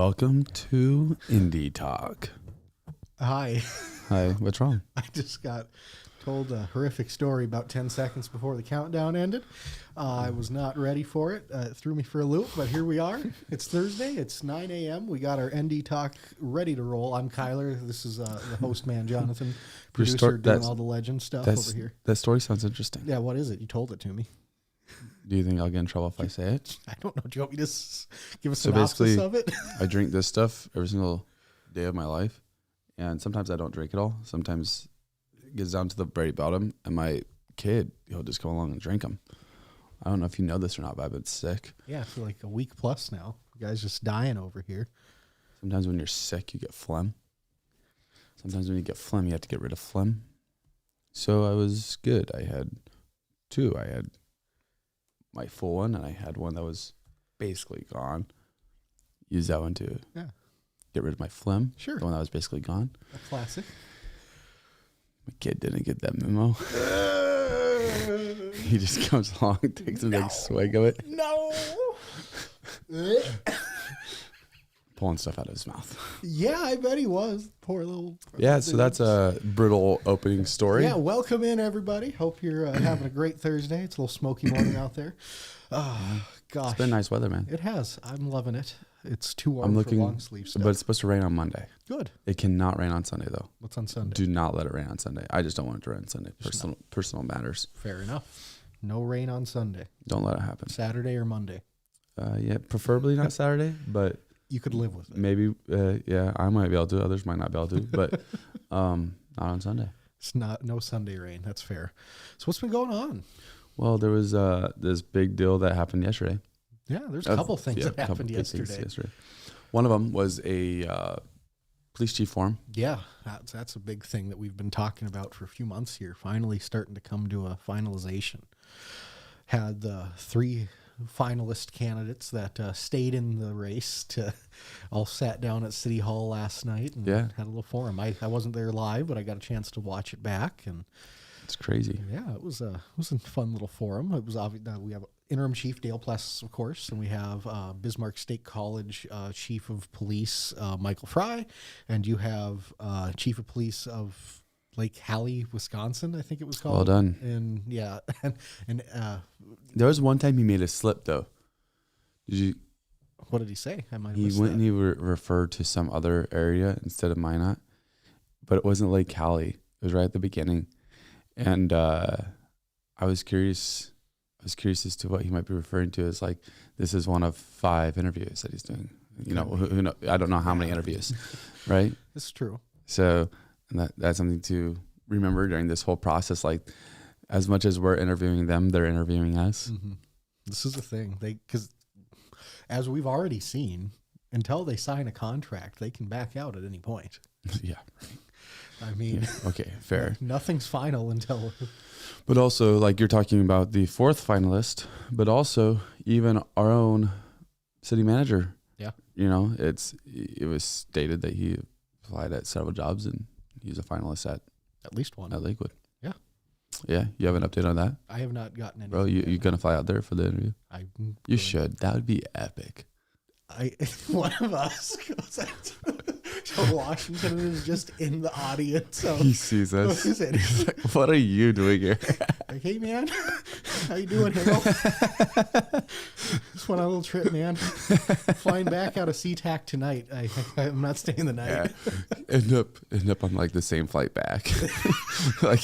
Welcome to Indie Talk. Hi. Hi, what's wrong? I just got told a horrific story about 10 seconds before the countdown ended. I was not ready for it. It threw me for a loop, but here we are. It's Thursday. It's 9 a.m. We got our ND Talk ready to roll. I'm Kyler. This is the host man, Jonathan, producer, doing all the legend stuff over here. That story sounds interesting. Yeah, what is it? You told it to me. Do you think I'll get in trouble if I say it? I don't know. Do you want me to give a synopsis of it? I drink this stuff every single day of my life, and sometimes I don't drink it all. Sometimes it gets down to the very bottom, and my kid, he'll just come along and drink them. I don't know if you know this or not, but I've been sick. Yeah, for like a week plus now. The guy's just dying over here. Sometimes when you're sick, you get phlegm. Sometimes when you get phlegm, you have to get rid of phlegm. So I was good. I had two. I had my full one, and I had one that was basically gone. Use that one to get rid of my phlegm. Sure. The one that was basically gone. A classic. My kid didn't get that memo. He just comes along, takes a big swig of it. No. Pulling stuff out of his mouth. Yeah, I bet he was. Poor little. Yeah, so that's a brutal opening story. Yeah, welcome in, everybody. Hope you're having a great Thursday. It's a little smoky morning out there. Oh, gosh. It's been nice weather, man. It has. I'm loving it. It's too warm for long sleeve stuff. But it's supposed to rain on Monday. Good. It cannot rain on Sunday, though. What's on Sunday? Do not let it rain on Sunday. I just don't want it to rain on Sunday. Personal matters. Fair enough. No rain on Sunday. Don't let it happen. Saturday or Monday? Yeah, preferably not Saturday, but you could live with it. Maybe, I might be able to. Others might not be able to, but not on Sunday. It's no Sunday rain. That's fair. So what's been going on? Well, there was this big deal that happened yesterday. Yeah, there's a couple things that happened yesterday. One of them was a police chief forum. Yeah, that's a big thing that we've been talking about for a few months here. Finally starting to come to a finalization. Had the three finalist candidates that stayed in the race all sat down at City Hall last night and had a little forum. I wasn't there live, but I got a chance to watch it back, and it's crazy. Yeah, it was a fun little forum. It was obvious. We have interim chief Dale Pless, of course, and we have Bismarck State College chief of police Michael Fry, and you have chief of police of Lake Hallie, Wisconsin, I think it was called. Well done. And yeah, and there was one time he made a slip though. Did you? What did he say? I might have missed and he referred to some other area instead of Minot, but it wasn't Lake Hallie. It was right at the beginning, and I was curious. As to what he might be referring to as like this is one of 5 interviews that he's doing. You know, who know, I don't know how many interviews, right? It's true. So. And that's something to remember during this whole process. Like, as much as we're interviewing them, they're interviewing us. Mm-hmm. This is the thing. Because as we've already seen, until they sign a contract, they can back out at any point. Yeah. I mean, yeah. Okay, fair. Nothing's final until. But also, like you're talking about the 4th finalist, but also even our own city manager. Yeah. You know, it was stated that he applied at several jobs and he's a finalist at least one at Lakewood. Yeah. Yeah. You have an update on that? I have not gotten any. Bro, you going to fly out there for the interview? You should. That would be epic. One of us goes out to Washington and is just in the audience. So he sees us. He's like, what are you doing here? Like, hey, man. How you doing, Harold? Just went on a little trip, man. Flying back out of SeaTac tonight. I'm not staying the night. Yeah. End up on like the same flight back. Like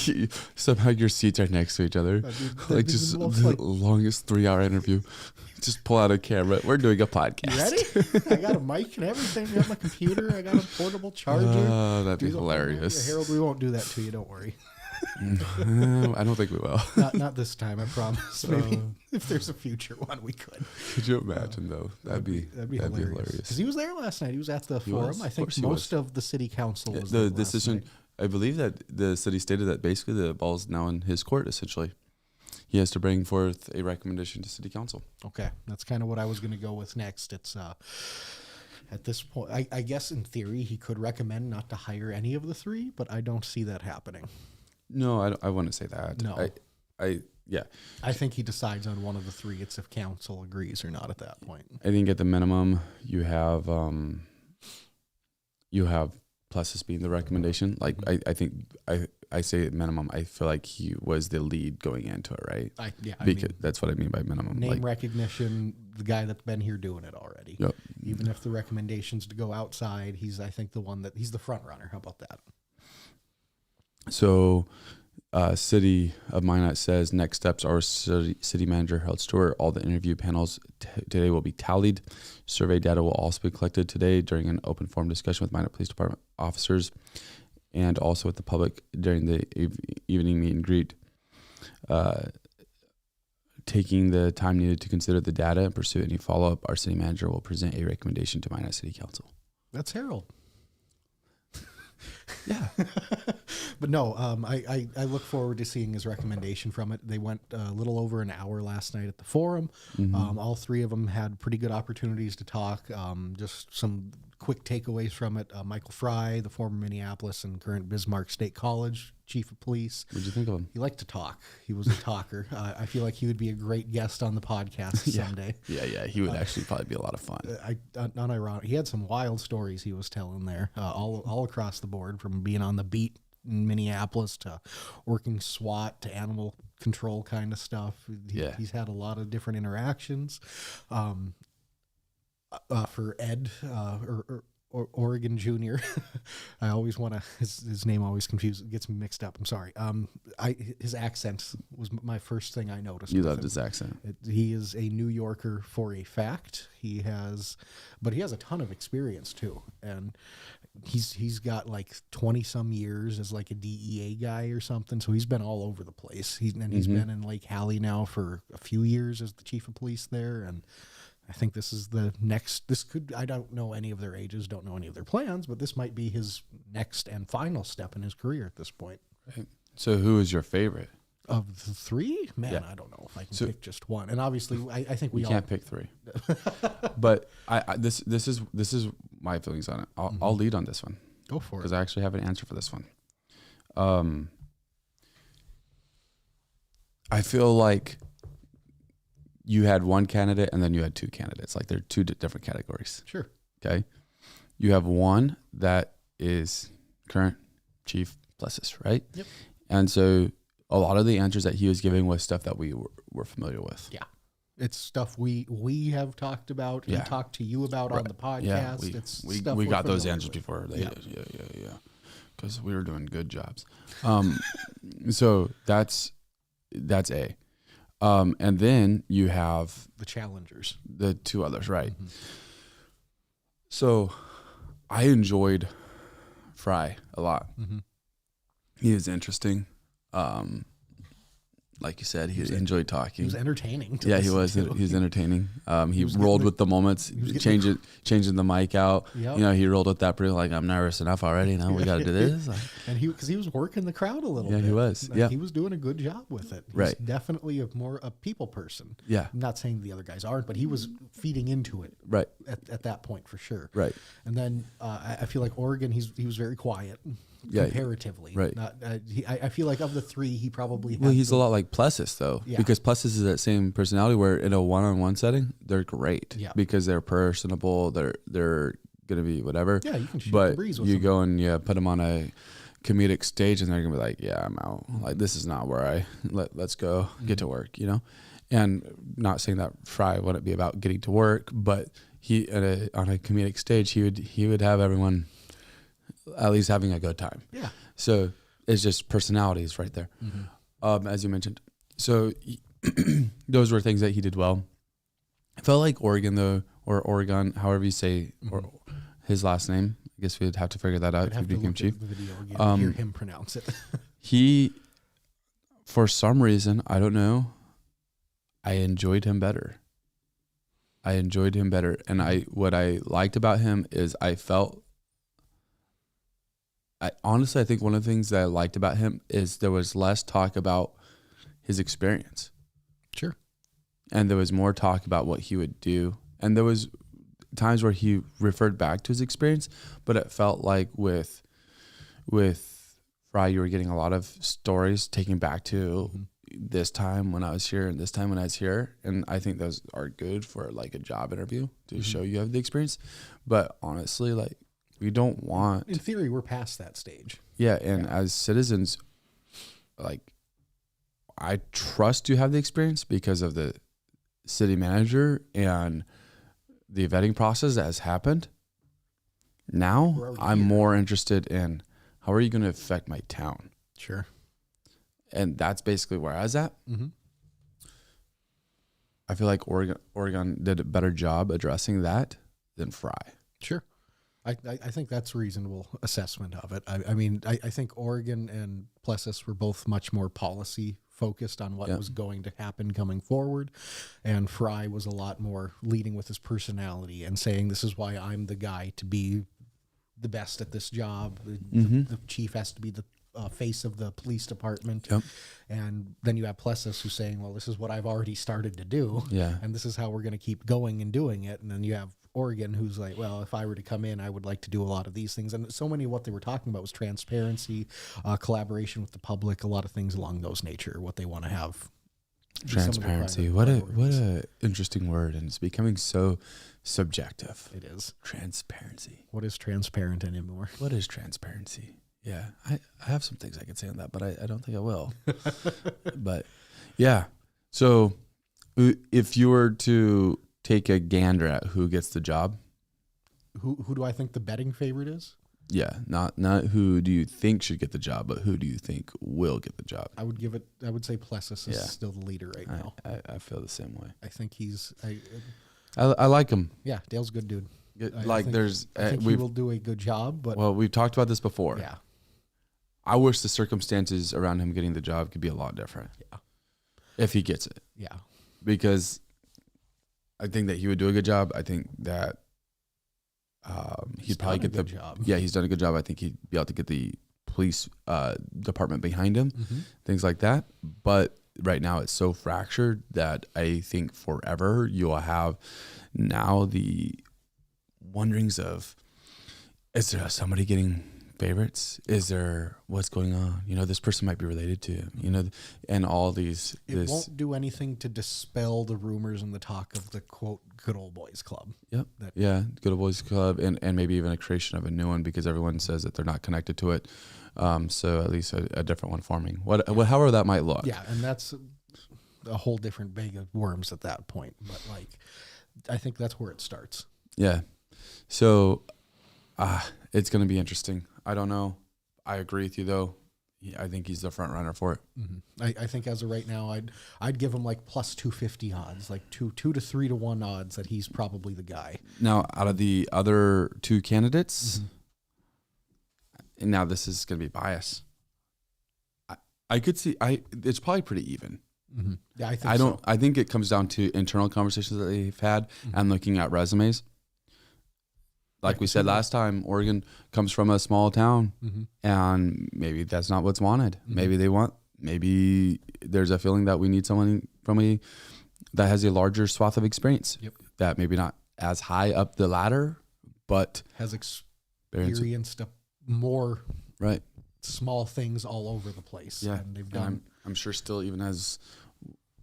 somehow your seats are next to each other. Like just the longest 3-hour interview. Just pull out a camera. We're doing a podcast. You ready? I got a mic and everything. I got my computer. I got a portable charger. Oh, that'd be hilarious. Harold, we won't do that to you. Don't worry. I don't think we will. Not this time, I promise. Maybe if there's a future one, we could. Could you imagine though? That'd be hilarious. Because he was there last night. He was at the forum. I think most of the city council was there. The decision. I believe that the city stated that basically the ball's now in his court. Essentially, he has to bring forth a recommendation to city council. Okay, that's kind of what I was going to go with next. It's at this point, I guess in theory he could recommend not to hire any of the 3, but I don't see that happening. No, I wouldn't say that. No. Yeah. I think he decides on one of the three. It's if council agrees or not at that point. I think at the minimum you have pluses being the recommendation. Like I think I say at minimum, I feel like he was the lead going into it, right? Because that's what I mean by minimum. Name recognition, the guy that's been here doing it already. Yep. Even if the recommendation's to go outside, he's I think he's the front runner. How about that? So City of Minot says next steps are city manager Harold Stewart. All the interview panels today will be tallied. Survey data will also be collected today during an open forum discussion with Minot Police Department officers and also with the public during the evening meet and greet. Taking the time needed to consider the data and pursue any follow-up, our city manager will present a recommendation to Minot City Council. That's Harold. Yeah. But no, I look forward to seeing his recommendation from it. They went a little over an hour last night at the forum. Mm-hmm. All three of them had pretty good opportunities to talk. Just some quick takeaways from it. Michael Fry, the former Minneapolis and current Bismarck State College chief of police. What'd you think of him? He liked to talk. He was a talker. I feel like he would be a great guest on the podcast someday. Yeah. He would actually probably be a lot of fun. Unironic. He had some wild stories he was telling there, all across the board, from being on the beat in Minneapolis to working SWAT to animal control kind of stuff. He's had a lot of different interactions. For Ed, or Oregon Jr. I always want to, his name always gets me mixed up. I'm sorry. His accent was my first thing I noticed. You loved his accent. He is a New Yorker for a fact. But he has a ton of experience too. And he's got like 20 some years as like a DEA guy or something. So he's been all over the place. He's been in Lake Hallie now for a few years as the chief of police there. And I think this is the next, I don't know any of their ages, don't know any of their plans, but this might be his next and final step in his career at this point. Right. So who is your favorite? Of the three? Man, yeah. I don't know if I can pick just one. And obviously I think we all can't pick three. But this is my feelings on it. I'll lead on this one. Go for it. Because I actually have an answer for this one. I feel like you had one candidate and then you had two candidates. Like they're two different categories. Sure. Okay. You have one that is current chief pluses, right? Yep. And so a lot of the answers that he was giving was stuff that we were familiar with. Yeah. It's stuff we have talked about and talked to you about on the podcast. Yeah, we got those answers before. Yeah. Because we were doing good jobs. So that's A. And then you have the challengers, the two others, right? Mm-hmm. So I enjoyed Fry a lot. Mm-hmm. He is interesting. Like you said, he enjoyed talking. He was entertaining. He was. He was entertaining. He rolled with the moments, changing the mic out. Yep. You know, he rolled with that pretty like, I'm nervous enough already. Now we got to do this. And because he was working the crowd a little bit. Yeah, he was. He was doing a good job with it. He's definitely a people person. Yeah. I'm not saying the other guys aren't, but he was feeding into it. Right. At that point for sure. Right. And then I feel like Oregon, he was very quiet. Comparatively, right? I feel like of the three, he probably he's a lot like Plessis though, because Plessis is that same personality where in a one-on-one setting they're great, because they're personable, they're gonna be whatever. Yeah, you can shoot the breeze with you them. go and put them on a comedic stage and they're gonna be like, I'm out. Like this is not where let's go get to work, you know. And not saying that Fry wouldn't be about getting to work, but he on a comedic stage he would have everyone at least having a good time. Yeah. So it's just personalities right there, as you mentioned. So those were things that he did well. I felt like Oregon though, or Oregon, however you say, or his last name. I guess we'd have to figure that out if he became chief. The video again, hear him pronounce it. He, for some reason, I don't know, I enjoyed him better. And what I liked about him is I think one of the things that I liked about him is there was less talk about his experience. Sure. And there was more talk about what he would do. And there was times where he referred back to his experience, but it felt like with Fry, you were getting a lot of stories taken back to this time when I was here and this time when I was here. And I think those are good for like a job interview to show you have the experience. But honestly, like we don't want. In theory, we're past that stage. Yeah. And as citizens, like I trust you have the experience because of the city manager and the vetting process that has happened. Now I'm more interested in how are you going to affect my town? Sure. And that's basically where I was at. Mm-hmm. I feel like Oregon did a better job addressing that than Fry. Sure. I think that's a reasonable assessment of it. I mean, I think Oregon and Plessis were both much more policy focused on what was going to happen coming forward. And Fry was a lot more leading with his personality and saying, this is why I'm the guy to be the best at this job. The chief has to be the face of the police department. Yep. And then you have Plessis who's saying, well, this is what I've already started to do. Yeah. And this is how we're going to keep going and doing it. And then you have Oregon who's like, well, if I were to come in, I would like to do a lot of these things. And so many of what they were talking about was transparency, collaboration with the public, a lot of things along those nature, what they want to have. Transparency. What a interesting word. And it's becoming so subjective. It is. Transparency. What is transparent anymore? What is transparency? Yeah, I have some things I could say on that, but I don't think I will. But yeah, so if you were to take a gander at who gets the job, who do I think the betting favorite is? Yeah, not who do you think should get the job, but who do you think will get the job? I would say Plessis is still the leader right now. I feel the same way. I think I like him. Yeah, Dale's a good dude. I think he will do a good job. But we've talked about this before. Yeah. I wish the circumstances around him getting the job could be a lot different. Yeah. If he gets it. Yeah. Because I think that he would do a good job. I think that he'd probably get the job. Yeah, he's done a good job. I think he'd be able to get the police department behind him, things like that. But right now it's so fractured that I think forever you'll have now the wonderings of, is there somebody getting favorites? Is there what's going on? This person might be related to him, and all these. It won't do anything to dispel the rumors and the talk of the quote good old boys club. Yep. Good old boys club, and maybe even a creation of a new one because everyone says that they're not connected to it. So at least a different one forming. However that might look. Yeah, and that's a whole different bag of worms at that point. But I think that's where it starts. Yeah. So, it's going to be interesting. I don't know. I agree with you though. I think he's the front runner for it. Mm-hmm. I think as of right now, I'd give him like plus 250 odds, like 2 to 3 to 1 odds that he's probably the guy. Now, out of the other two candidates, and now this is going to be bias. I could see. It's probably pretty even. Mm-hmm. Yeah, I think I think it comes down to internal conversations that they've had and looking at resumes. Like we said last time, Oregon comes from a small town, and maybe that's not what's wanted. Maybe there's a feeling that we need someone that has a larger swath of experience. Yep. That maybe not as high up the ladder, but has experienced more small things all over the place. Yeah, and they've done. I'm sure still even has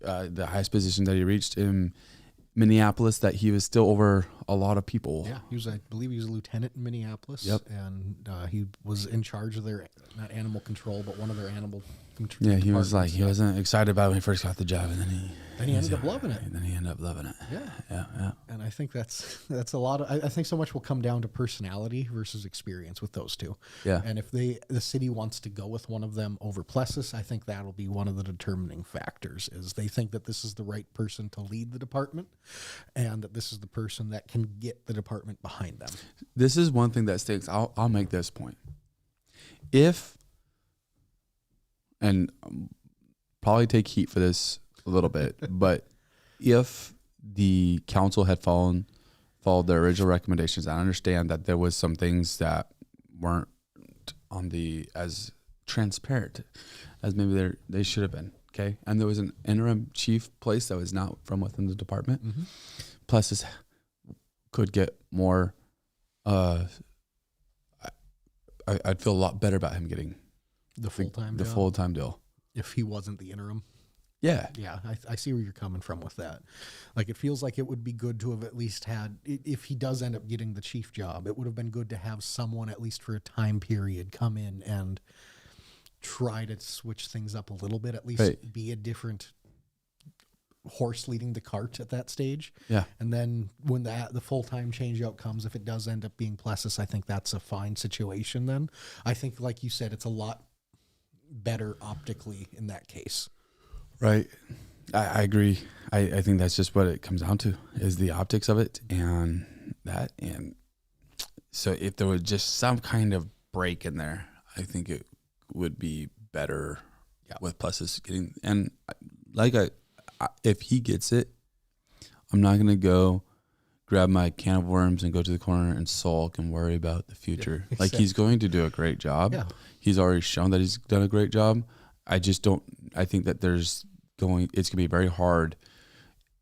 the highest position that he reached in Minneapolis, that he was still over a lot of people. Yeah, I believe he was a lieutenant in Minneapolis. Yep. And he was in charge of their, not animal control, but one of their animal control. Yeah, he wasn't excited about it when he first got the job, and then he ended up loving it. And then he ended up loving it. Yeah. And I think that's a lot of, I think so much will come down to personality versus experience with those two. Yeah. And if the city wants to go with one of them over Plessis, I think that'll be one of the determining factors, is they think that this is the right person to lead the department and that this is the person that can get the department behind them. This is one thing that stinks. I'll make this point. And probably take heat for this a little bit, but if the council had followed their original recommendations, I understand that there was some things that weren't as transparent as maybe they should have been. Okay. And there was an interim chief place that was not from within the department. Plus this could get more, I'd feel a lot better about him getting the full-time deal if he wasn't the interim. Yeah. Yeah, I see where you're coming from with that. Like, it feels like it would be good to have at least had, if he does end up getting the chief job, it would have been good to have someone, at least for a time period, come in and try to switch things up a little bit, at least Right. be a different horse leading the cart at that stage. Yeah. And then when the full-time change out comes, if it does end up being Plessis, I think that's a fine situation then. I think, like you said, it's a lot better optically in that case. Right. I agree. I think that's just what it comes down to, is the optics of it and that. And so if there was just some kind of break in there, I think it would be better with Plessis getting, and like if he gets it, I'm not going to go grab my can of worms and go to the corner and sulk and worry about the future. Yeah, exactly. Like, he's going to do a great job. Yeah. He's already shown that he's done a great job. I think that it's going to be very hard.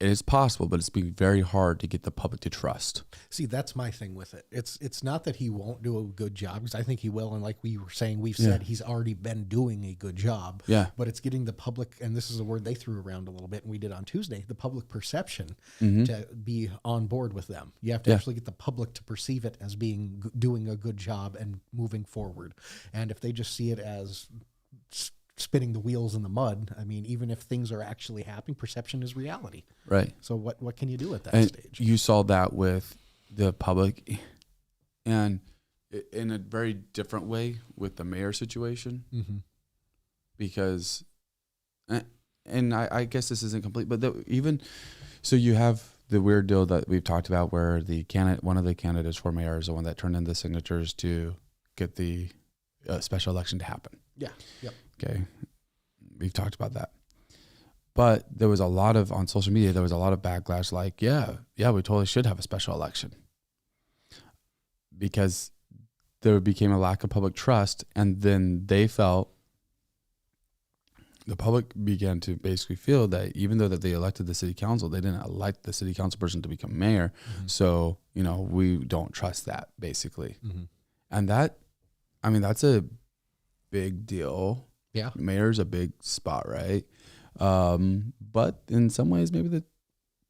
It is possible, but it's being very hard to get the public to trust. See, that's my thing with it. It's not that he won't do a good job, because I think he will. And like we were saying, we've said he's already been doing a good job. Yeah. But it's getting the public, and this is a word they threw around a little bit, and we did on Tuesday, the public perception to be on board with them. You have to actually get the public to perceive it as doing a good job and moving forward. And if they just see it as spinning the wheels in the mud, I mean, even if things are actually happening, perception is reality. Right. So what can you do at that stage? You saw that with the public, and in a very different way with the mayor situation, because, and I guess this isn't complete, but so you have the weird deal that we've talked about where one of the candidates for mayor is the one that turned in the signatures to get the special election to happen. Yeah. Yep. Okay. We've talked about that. But there was on social media, there was a lot of backlash like, yeah, we totally should have a special election. Because there became a lack of public trust, and then the public began to basically feel that even though that they elected the city council, they didn't elect the city council person to become mayor. So, we don't trust that, basically. And that's a big deal. Yeah. Mayor's a big spot, right? But in some ways, maybe the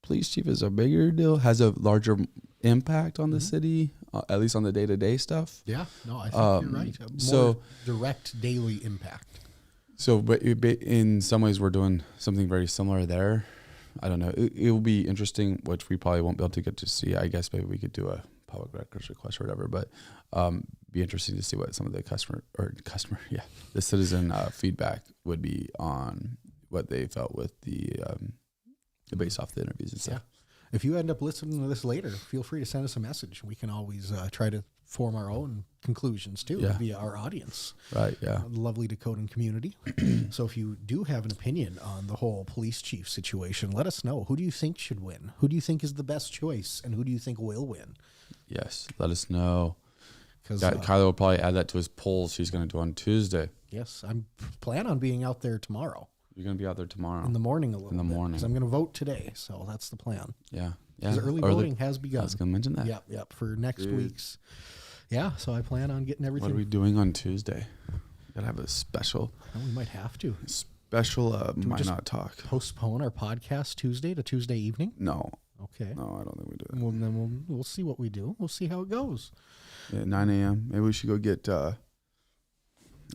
police chief is a bigger deal, has a larger impact on the city, at least on the day-to-day stuff. Yeah, no, I think you're right. More direct daily impact. So, but in some ways, we're doing something very similar there. I don't know. It will be interesting, which we probably won't be able to get to see. I guess maybe we could do a public records request or whatever, but be interesting to see what some of the the citizen feedback would be on what they felt with the based off the interviews and stuff. Yeah. If you end up listening to this later, feel free to send us a message. We can always try to form our own conclusions too via our audience. Right. Yeah. The lovely Dakotan community. So if you do have an opinion on the whole police chief situation, let us know. Who do you think should win? Who do you think is the best choice, and who do you think will win? Yes, let us know. Because Kyler will probably add that to his polls she's going to do on Tuesday. Yes, I'm plan on being out there tomorrow. You're going to be out there tomorrow. In the morning a little bit. In the morning. Because I'm going to vote today, so that's the plan. Yeah. Because early voting has begun. I was going to mention that. Yep, for next week's. Yeah, so I plan on getting everything. What are we doing on Tuesday? Got to have a special. We might have to. Special Minot talk. Postpone our podcast Tuesday to Tuesday evening? No. Okay. No, I don't think we do that. Well, then we'll see what we do. We'll see how it goes. Yeah, 9 a.m. Maybe we should go get, I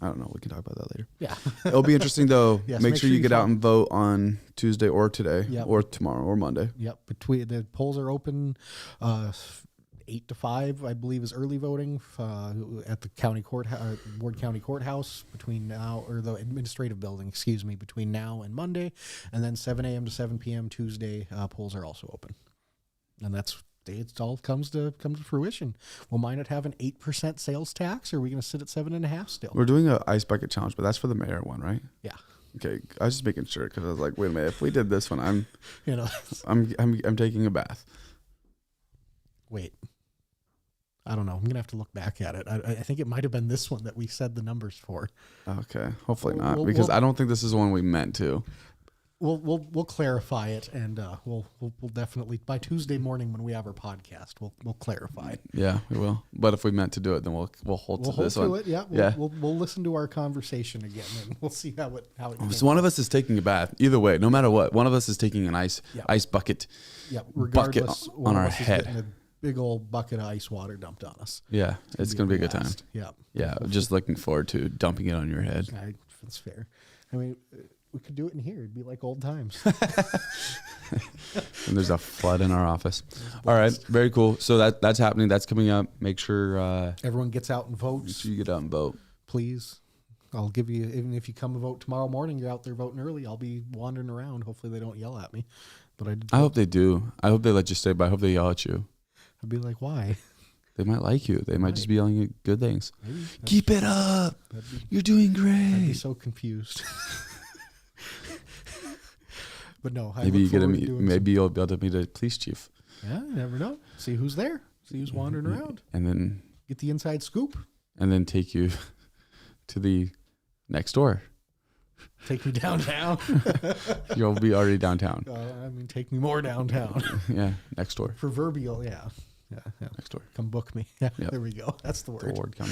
don't know. We can talk about that later. Yeah. It'll be interesting, though. Yes, make sure you get out and vote on Tuesday or today or tomorrow or Monday. Yep. The polls are open 8 to 5, I believe, is early voting at the county Ward County Courthouse between now, or the administrative building, between now and Monday. And then 7 a.m. to 7 p.m. Tuesday, polls are also open. And it all comes to fruition. Will Minot have an 8% sales tax, or are we going to sit at 7.5% still? We're doing an ice bucket challenge, but that's for the mayor one, right? Yeah. Okay, I was just making sure because I was like, wait a minute, if we did this one, I'm taking a bath. Wait. I don't know. I'm going to have to look back at it. I think it might have been this one that we said the numbers for. Okay. Hopefully not, because I don't think this is the one we meant to. We'll clarify it, and we'll definitely by Tuesday morning when we have our podcast, we'll clarify it. Yeah, we will. But if we meant to do it, then we'll hold to this one. It. Yeah, We'll listen to our conversation again, and we'll see how it. So one of us is taking a bath. Either way, no matter what, one of us is taking an ice bucket. Yeah, regardless, bucket on our head. A big old bucket of ice water dumped on us. Yeah, it's gonna be a good time. Yeah, yeah. Just looking forward to dumping it on your head. That's fair. I mean, we could do it in here. It'd be like old times. And there's a flood in our office. All right, very cool. So that's happening. That's coming up. Make sure everyone gets out and votes. Make sure you get out and vote, please. I'll give you, even if you come and vote tomorrow morning, you're out there voting early. I'll be wandering around. Hopefully they don't yell at me. But I hope they do. I hope they let you stay, but I hope they yell at you. I'd be like, why? They might like you. They might just be yelling at good things. Keep it up. You're doing great. I'd be so confused. But no, maybe you'll be able to meet a police chief. Yeah, you never know. See who's there. See who's wandering around. And then get the inside scoop. And then take you to the next door. Take me downtown. You'll be already downtown. Take me more downtown. Yeah, next door. Proverbial, yeah. Next door. Come book me. Yeah, yep. There we go. That's the word. The Ward County.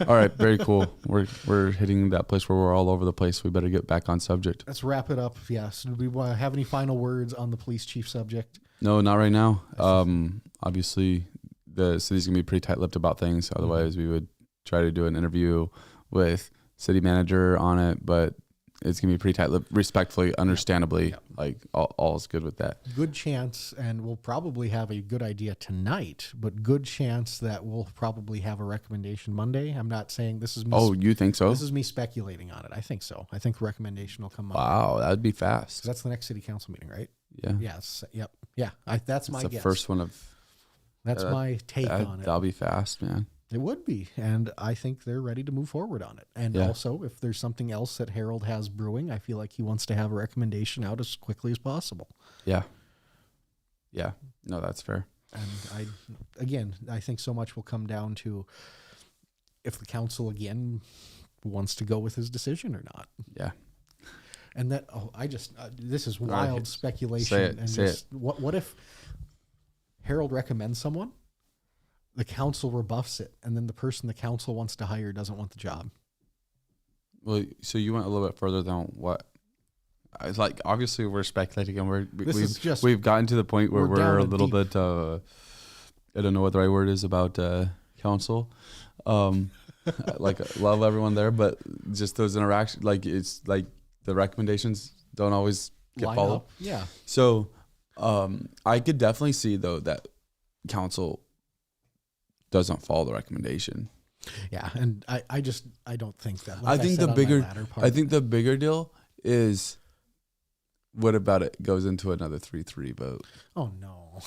All right, very cool. We're hitting that place where we're all over the place. We better get back on subject. Let's wrap it up. Yes. Do we have any final words on the police chief subject? No, not right now. Obviously, the city's gonna be pretty tight-lipped about things. Otherwise, we would try to do an interview with city manager on it, but it's gonna be pretty tight-lipped, respectfully, understandably. Yep. Like all is good with that. Good chance, and we'll probably have a good idea tonight, but good chance that we'll probably have a recommendation Monday. I'm not saying this is me. Oh, you think so? This is me speculating on it. I think so. I think the recommendation will come Monday. Wow, that'd be fast. That's the next city council meeting, right? Yeah. Yes. Yep. Yeah. That's my guess. The first one of. That's my take on it. That'll be fast, man. It would be, and I think they're ready to move forward on it. And also, if there's something else that Harold has brewing, I feel like he wants to have a recommendation out as quickly as possible. Yeah. Yeah. No, that's fair. And I think so much will come down to if the council again wants to go with his decision or not. Yeah. And that, this is wild speculation. Say it. What if Harold recommends someone? The council rebuffs it, and then the person the council wants to hire doesn't want the job. Well, so you went a little bit further than what? It's like obviously we're speculating, and we've gotten to the point where we're a little bit. I don't know what the right word is about council. Like love everyone there, but just those interactions, like it's like the recommendations don't always get followed. Up. Yeah. So I could definitely see though that council doesn't follow the recommendation. Yeah, and I don't think that. I think the bigger deal is what about it goes into another 3-3 vote? Oh no.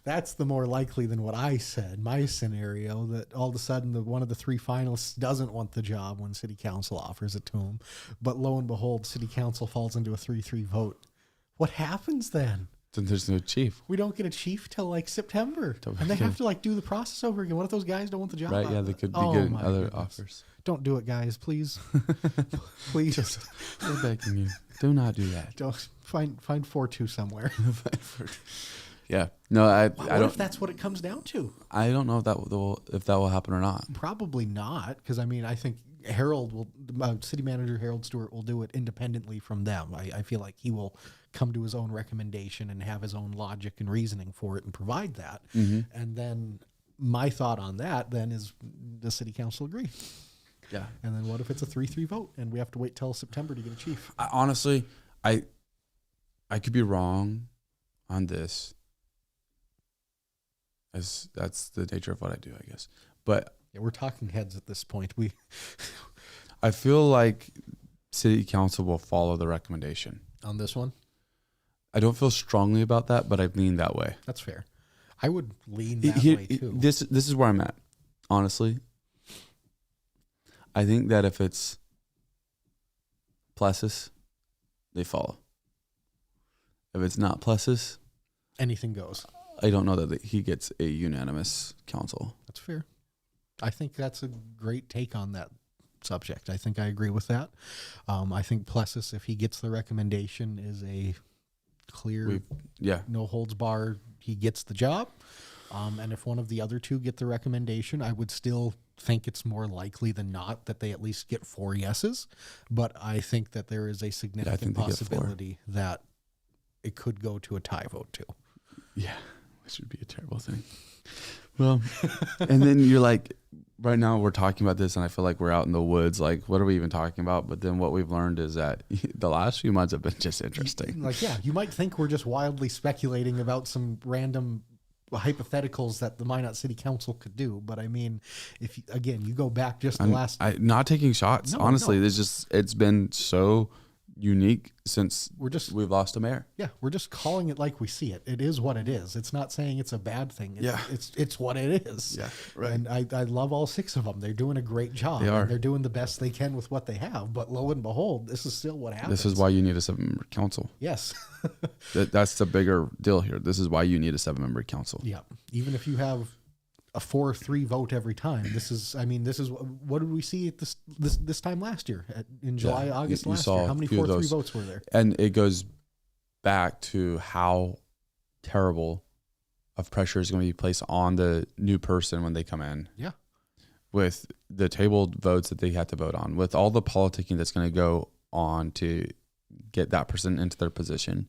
That's the more likely than what I said. My scenario that all of a sudden one of the three finalists doesn't want the job when city council offers it to him, but lo and behold, city council falls into a 3-3 vote. What happens then? Then there's no chief. We don't get a chief till like September, and they have to do the process over again. What if those guys don't want the job? Right? Yeah, they could be getting other offers. Don't do it, guys, please. Please, we're begging you. Do not do that. Don't find 4-2 somewhere. Yeah. No, I what don't. If that's what it comes down to? I don't know if that will happen or not. Probably not, because I think city manager Harold Stewart will do it independently from them. I feel like he will come to his own recommendation and have his own logic and reasoning for it and provide that. Mm-hmm. And then my thought on that then is the city council agree. Yeah. And then what if it's a 3-3 vote and we have to wait till September to get a chief? Honestly, I could be wrong on this. As that's the nature of what I do, I guess. But yeah, we're talking heads at this point. I feel like city council will follow the recommendation on this one. I don't feel strongly about that, but I lean that way. That's fair. I would lean that way too. This is where I'm at. Honestly, I think that if it's Plessis, they follow. If it's not Plessis, anything goes. I don't know that he gets a unanimous council. That's fair. I think that's a great take on that subject. I think I agree with that. I think Plessis, if he gets the recommendation, is a clear, no holds barred, he gets the job. And if one of the other two get the recommendation, I would still think it's more likely than not that they at least get 4 yeses. But I think that there is a significant possibility that it could go to a tie vote too. Yeah, which would be a terrible thing. Well, and then you're like, right now we're talking about this and I feel like we're out in the woods. Like, what are we even talking about? But then what we've learned is that the last few months have been just interesting. Like, yeah, you might think we're just wildly speculating about some random hypotheticals that the Minot City Council could do. But I mean, if you go back just the last... not taking shots. No, honestly, it's been so unique since we've lost a mayor. Yeah, we're just calling it like we see it. It is what it is. It's not saying it's a bad thing. It's what it is. Yeah, right. And I love all 6 of them. They're doing a great job. They are. And they're doing the best they can with what they have. But lo and behold, this is still what happens. This is why you need a 7-member council. Yes. That's the bigger deal here. This is why you need a 7-member council. Yeah. Even if you have a 4-3 vote every time. This is what did we see at this time last year in July, August last year? How many 4-3 votes were there? And it goes back to how terrible of pressure is going to be placed on the new person when they come in. Yeah. With the tabled votes that they have to vote on, with all the politicking that's going to go on to get that person into their position.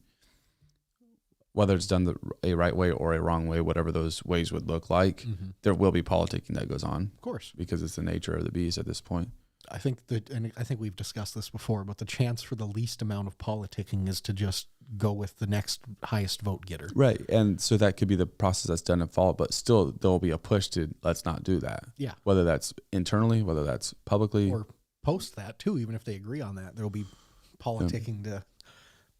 Whether it's done a right way or a wrong way, whatever those ways would look like, there will be politicking that goes on. Of course. Because it's the nature of the beast at this point. I think we've discussed this before, but the chance for the least amount of politicking is to just go with the next highest vote getter. Right. And so that could be the process that's done and followed, but still there'll be a push to let's not do that. Yeah. Whether that's internally, whether that's publicly. Or post that too, even if they agree on that. There'll be politicking to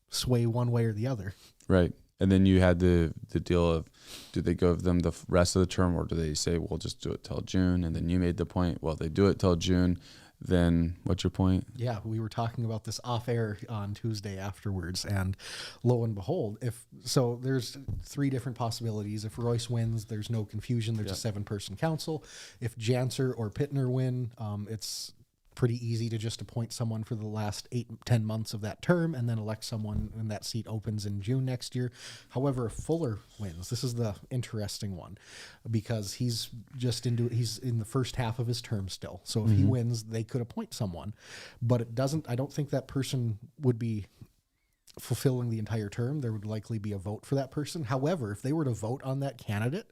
sway one way or the other. Right. And then you had the deal of, do they give them the rest of the term, or do they say, we'll just do it till June? And then you made the point, well, they do it till June, then what's your point? Yeah, we were talking about this off air on Tuesday afterwards, and lo and behold, there's 3 different possibilities. If Royce wins, there's no confusion. There's a 7-person council. If Janser or Pittner win, it's pretty easy to just appoint someone for the last 8-10 months of that term and then elect someone when that seat opens in June next year. However, if Fuller wins, this is the interesting one, because he's in the first half of his term still. So if he wins, they could appoint someone, but I don't think that person would be fulfilling the entire term. There would likely be a vote for that person. However, if they were to vote on that candidate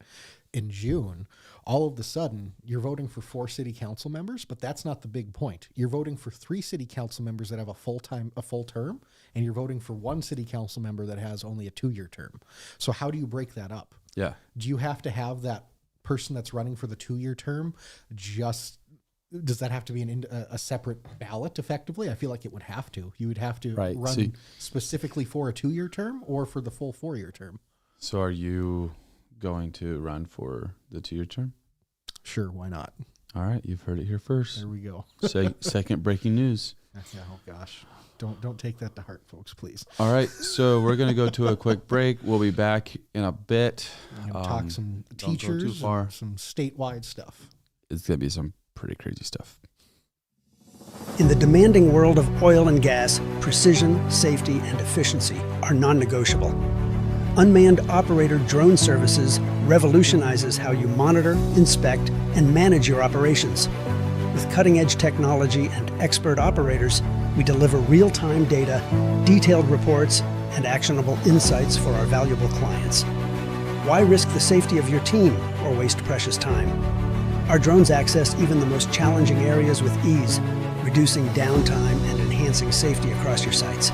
in June, all of a sudden you're voting for 4 city council members, but that's not the big point. You're voting for 3 city council members that have a full term, and you're voting for 1 city council member that has only a 2-year term. So how do you break that up? Yeah. Do you have to have that person that's running for the 2-year term does that have to be a separate ballot effectively? I feel like it would have to. You would have to run specifically for a 2-year term or for the full 4-year term. So are you going to run for the 2-year term? Sure, why not? All right, you've heard it here first. There we go. Second breaking news. Oh gosh. Don't take that to heart, folks, please. All right, so we're going to go to a quick break. We'll be back in a bit. We're going to talk some teachers, and some statewide stuff. It's going to be some pretty crazy stuff. In the demanding world of oil and gas, precision, safety, and efficiency are non-negotiable. Unmanned operator drone services revolutionizes how you monitor, inspect, and manage your operations. With cutting-edge technology and expert operators, we deliver real-time data, detailed reports, and actionable insights for our valuable clients. Why risk the safety of your team or waste precious time? Our drones access even the most challenging areas with ease, reducing downtime and enhancing safety across your sites.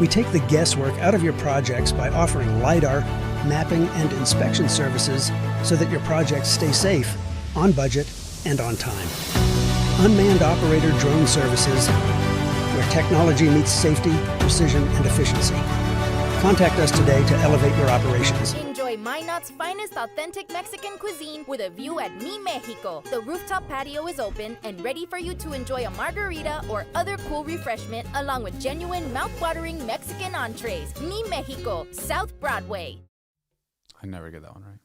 We take the guesswork out of your projects by offering LiDAR, mapping, and inspection services so that your projects stay safe, on budget, and on time. Unmanned operator drone services, where technology meets safety, precision, and efficiency. Contact us today to elevate your operations. Enjoy Minot's finest authentic Mexican cuisine with a view at Mi Mexico. The rooftop patio is open and ready for you to enjoy a margarita or other cool refreshment along with genuine mouth-watering Mexican entrees. Mi Mexico, South Broadway. I never get that one right.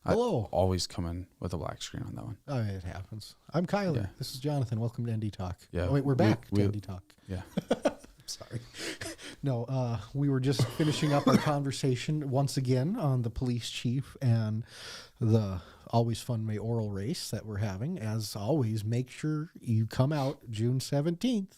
Hello. I always come in with a black screen on that one. Oh, it happens. I'm Kyler. Yeah. This is Jonathan. Welcome to ND Talk. Yeah. Oh, wait, we're back we- to ND Talk. Yeah. Sorry. No, we were just finishing up our conversation once again on the police chief and the always fun mayoral race that we're having. As always, make sure you come out June 17th.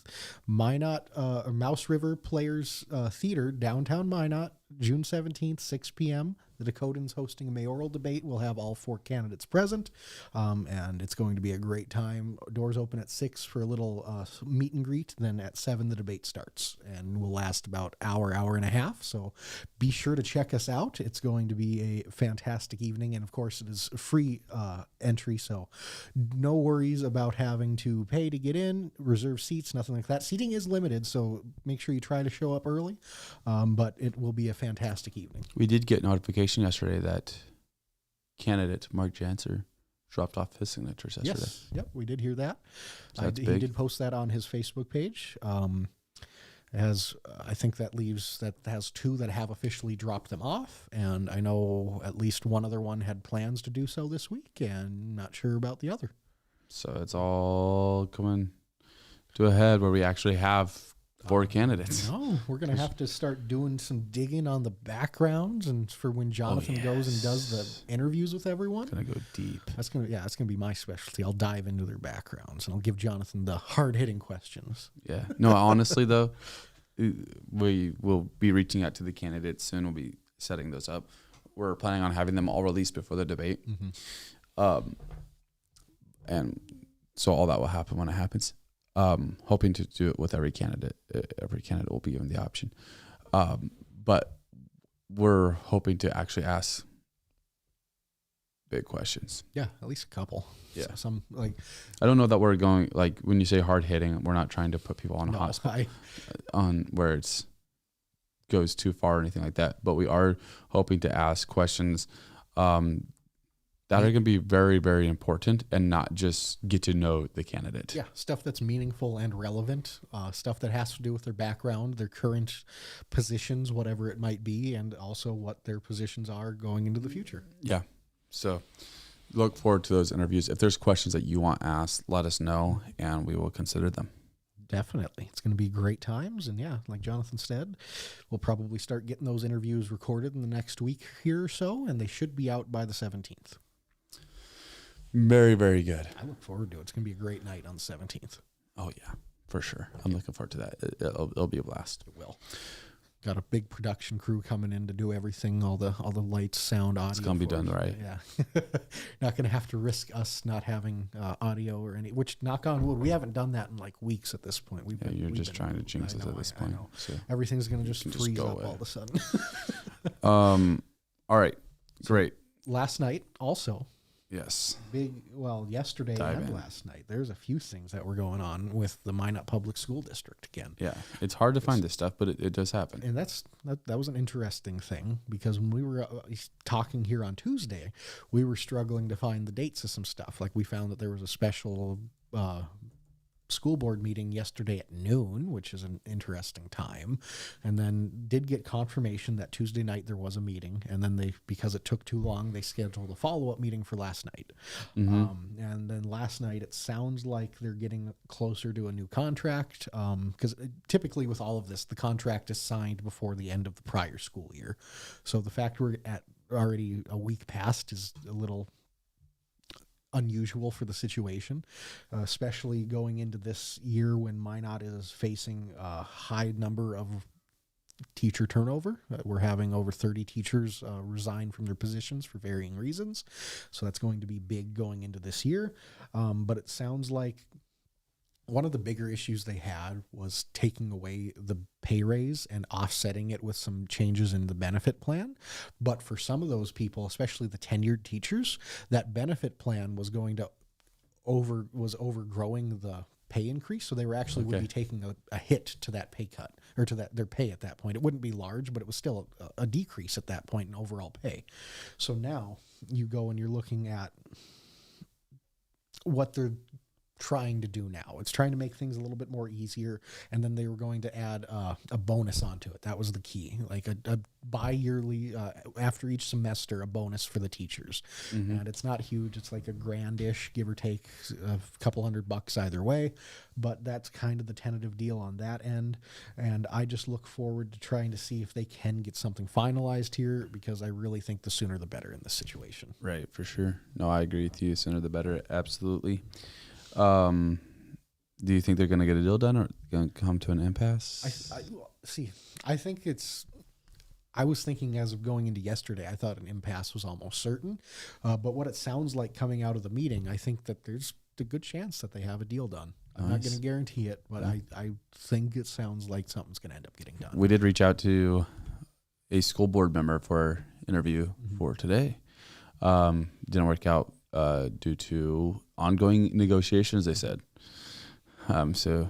Minot, Mouse River Players Theater, downtown Minot, June 17th, 6 p.m. The Dakotans hosting a mayoral debate. We'll have all 4 candidates present, and it's going to be a great time. Doors open at 6 for a little meet and greet. Then at 7, the debate starts, and will last about hour and a half. So be sure to check us out. It's going to be a fantastic evening, and of course, it is free entry, so no worries about having to pay to get in, reserve seats, nothing like that. Seating is limited, so make sure you try to show up early, but it will be a fantastic evening. We did get notification yesterday that candidate Mark Janser dropped off his signatures yesterday. Yes, yep, we did hear that. So that's He big. did post that on his Facebook page. I think that has 2 that have officially dropped them off, and I know at least one other one had plans to do so this week, and not sure about the other. So it's all coming to a head where we actually have 4 candidates. No, we're going to have to start doing some digging on the backgrounds, and for when Jonathan goes and does the interviews with everyone. Gonna go deep. That's going to be my specialty. I'll dive into their backgrounds, and I'll give Jonathan the hard-hitting questions. Yeah. No, honestly though, we will be reaching out to the candidates soon. We'll be setting those up. We're planning on having them all released before the debate. And so all that will happen when it happens. Hoping to do it with every candidate. Every candidate will be given the option. But we're hoping to actually ask big questions. Yeah, at least a couple. Yeah. So some like I don't know that we're going, like when you say hard hitting, we're not trying to put people on a hot spot on where it's goes too far or anything like that. But we are hoping to ask questions that are going to be very, very important and not just get to know the candidate. Yeah, stuff that's meaningful and relevant, stuff that has to do with their background, their current positions, whatever it might be, and also what their positions are going into the future. Yeah. So look forward to those interviews. If there's questions that you want asked, let us know and we will consider them. Definitely. It's going to be great times. And yeah, like Jonathan said, we'll probably start getting those interviews recorded in the next week here or so, and they should be out by the 17th. Very, very good. I look forward to it. It's going to be a great night on the 17th. Oh, yeah, for sure. I'm looking forward to that. It'll be a blast. It will. Got a big production crew coming in to do everything, all the lights, sound, audio. It's going to be for done us. right. Yeah. Not going to have to risk us not having audio or any, which knock on wood, we haven't done that in like weeks at this point. You're just trying to jinx us at this point. So everything's going to just can just freeze go up away. all of a sudden. All right. Great. Last night also, Yes. yesterday Dive and in. last night, there's a few things that were going on with the Minot Public School District again. Yeah. It's hard to find this stuff, but it does happen. And that was an interesting thing, because when we were talking here on Tuesday, we were struggling to find the dates of some stuff. Like we found that there was a special school board meeting yesterday at noon, which is an interesting time, and then did get confirmation that Tuesday night there was a meeting, and then because it took too long, they scheduled a follow-up meeting for last night. And then last night it sounds like they're getting closer to a new contract, because typically with all of this, the contract is signed before the end of the prior school year. So the fact we're at already a week past is a little unusual for the situation, especially going into this year when Minot is facing a high number of teacher turnover. We're having over 30 teachers resign from their positions for varying reasons. So that's going to be big going into this year. But it sounds like one of the bigger issues they had was taking away the pay raise and offsetting it with some changes in the benefit plan. But for some of those people, especially the tenured teachers, that benefit plan was overgrowing the pay increase. So they were actually would be taking a hit to that pay cut, or to their pay at that point. It wouldn't be large, but it was still a decrease at that point in overall pay. So now you go and you're looking at what they're trying to do now. It's trying to make things a little bit more easier, and then they were going to add a bonus onto it. That was the key, like a bi-yearly, after each semester, a bonus for the teachers. And it's not huge. It's like $1,000-ish, give or take a couple $100 either way, but that's kind of the tentative deal on that end. And I just look forward to trying to see if they can get something finalized here, because I really think the sooner the better in this situation. Right, for sure. No, I agree with you. Sooner the better, absolutely. Do you think they're going to get a deal done, or going to come to an impasse? I think I was thinking as of going into yesterday, I thought an impasse was almost certain. But what it sounds like coming out of the meeting, I think that there's a good chance that they have a deal done. I'm not going to guarantee it, but I think it sounds like something's going to end up getting done. We did reach out to a school board member for interview for today. Didn't work out due to ongoing negotiations, they said. So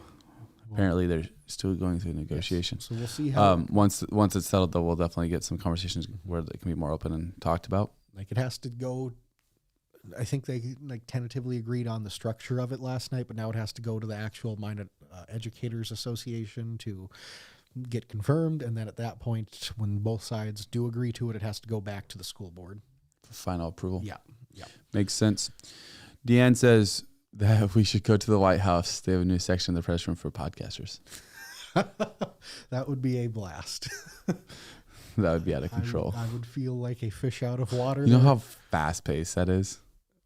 apparently they're still going through negotiations. Yes. So we'll see how once it's settled, though, we'll definitely get some conversations where they can be more open and talked about. like it has to go. I think they tentatively agreed on the structure of it last night, but now it has to go to the actual Minot Educators Association to get confirmed. And then at that point, when both sides do agree to it, it has to go back to the school board For final approval. Yeah. Makes sense. Deanne says that we should go to the White House. They have a new section in the press room for podcasters. That would be a blast. That would be out of control. I would feel like a fish out of water. You know how fast paced that is?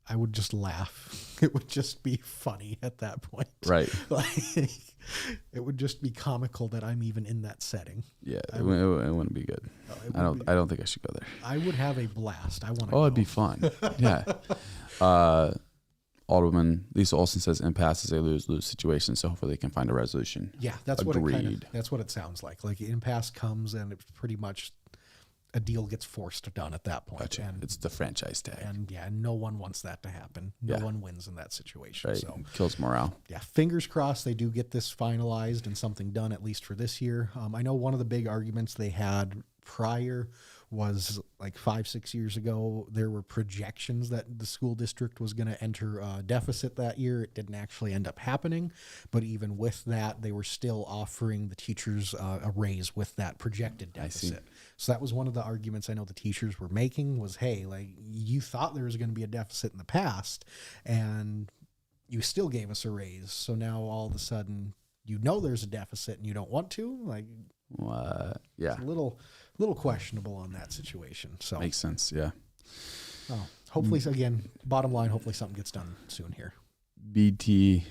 I would just laugh. It would just be funny at that point. Right. Like, it would just be comical that I'm even in that setting. Yeah, it wouldn't be good. No, I don't think I should go there. I would have a blast. I want to. Oh, it'd be fun. Yeah. Alderman Lisa Olson says impasse is a lose-lose situation, so hopefully they can find a resolution. Yeah, that's Agreed. that's what it sounds like. Like impasse comes and it's pretty much a deal gets forced done at that point. Gotcha. And It's the franchise tag. and no one wants that to happen. No one wins in that situation. Right. So Kills morale. yeah, fingers crossed they do get this finalized and something done at least for this year. I know one of the big arguments they had prior was like 5-6 years ago, there were projections that the school district was going to enter a deficit that year. It didn't actually end up happening, but even with that, they were still offering the teachers a raise with that projected deficit. So that was one of the arguments I know the teachers were making was, hey, like you thought there was going to be a deficit in the past and you still gave us a raise. So now all of a sudden, there's a deficit and you don't want to, like, Yeah. it's a little questionable on that situation. So Makes sense. Yeah. hopefully, again, bottom line, hopefully something gets done soon here. BT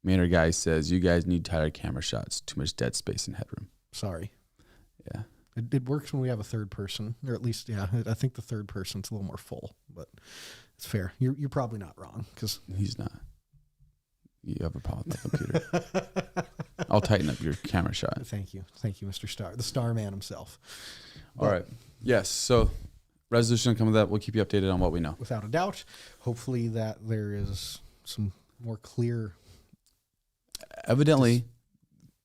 Manor guy says you guys need tighter camera shots. Too much dead space and headroom. Sorry. Yeah. It works when we have a third person, or at least, I think the third person's a little more full, but it's fair. You're probably not wrong because He's not. You have a problem with the computer. I'll tighten up your camera shot. Thank you, Mr. Starr, the Star Man himself. All right. Yes. So resolution coming that. We'll keep you updated on what we know. Without a doubt, hopefully that there is some more clear. Evidently,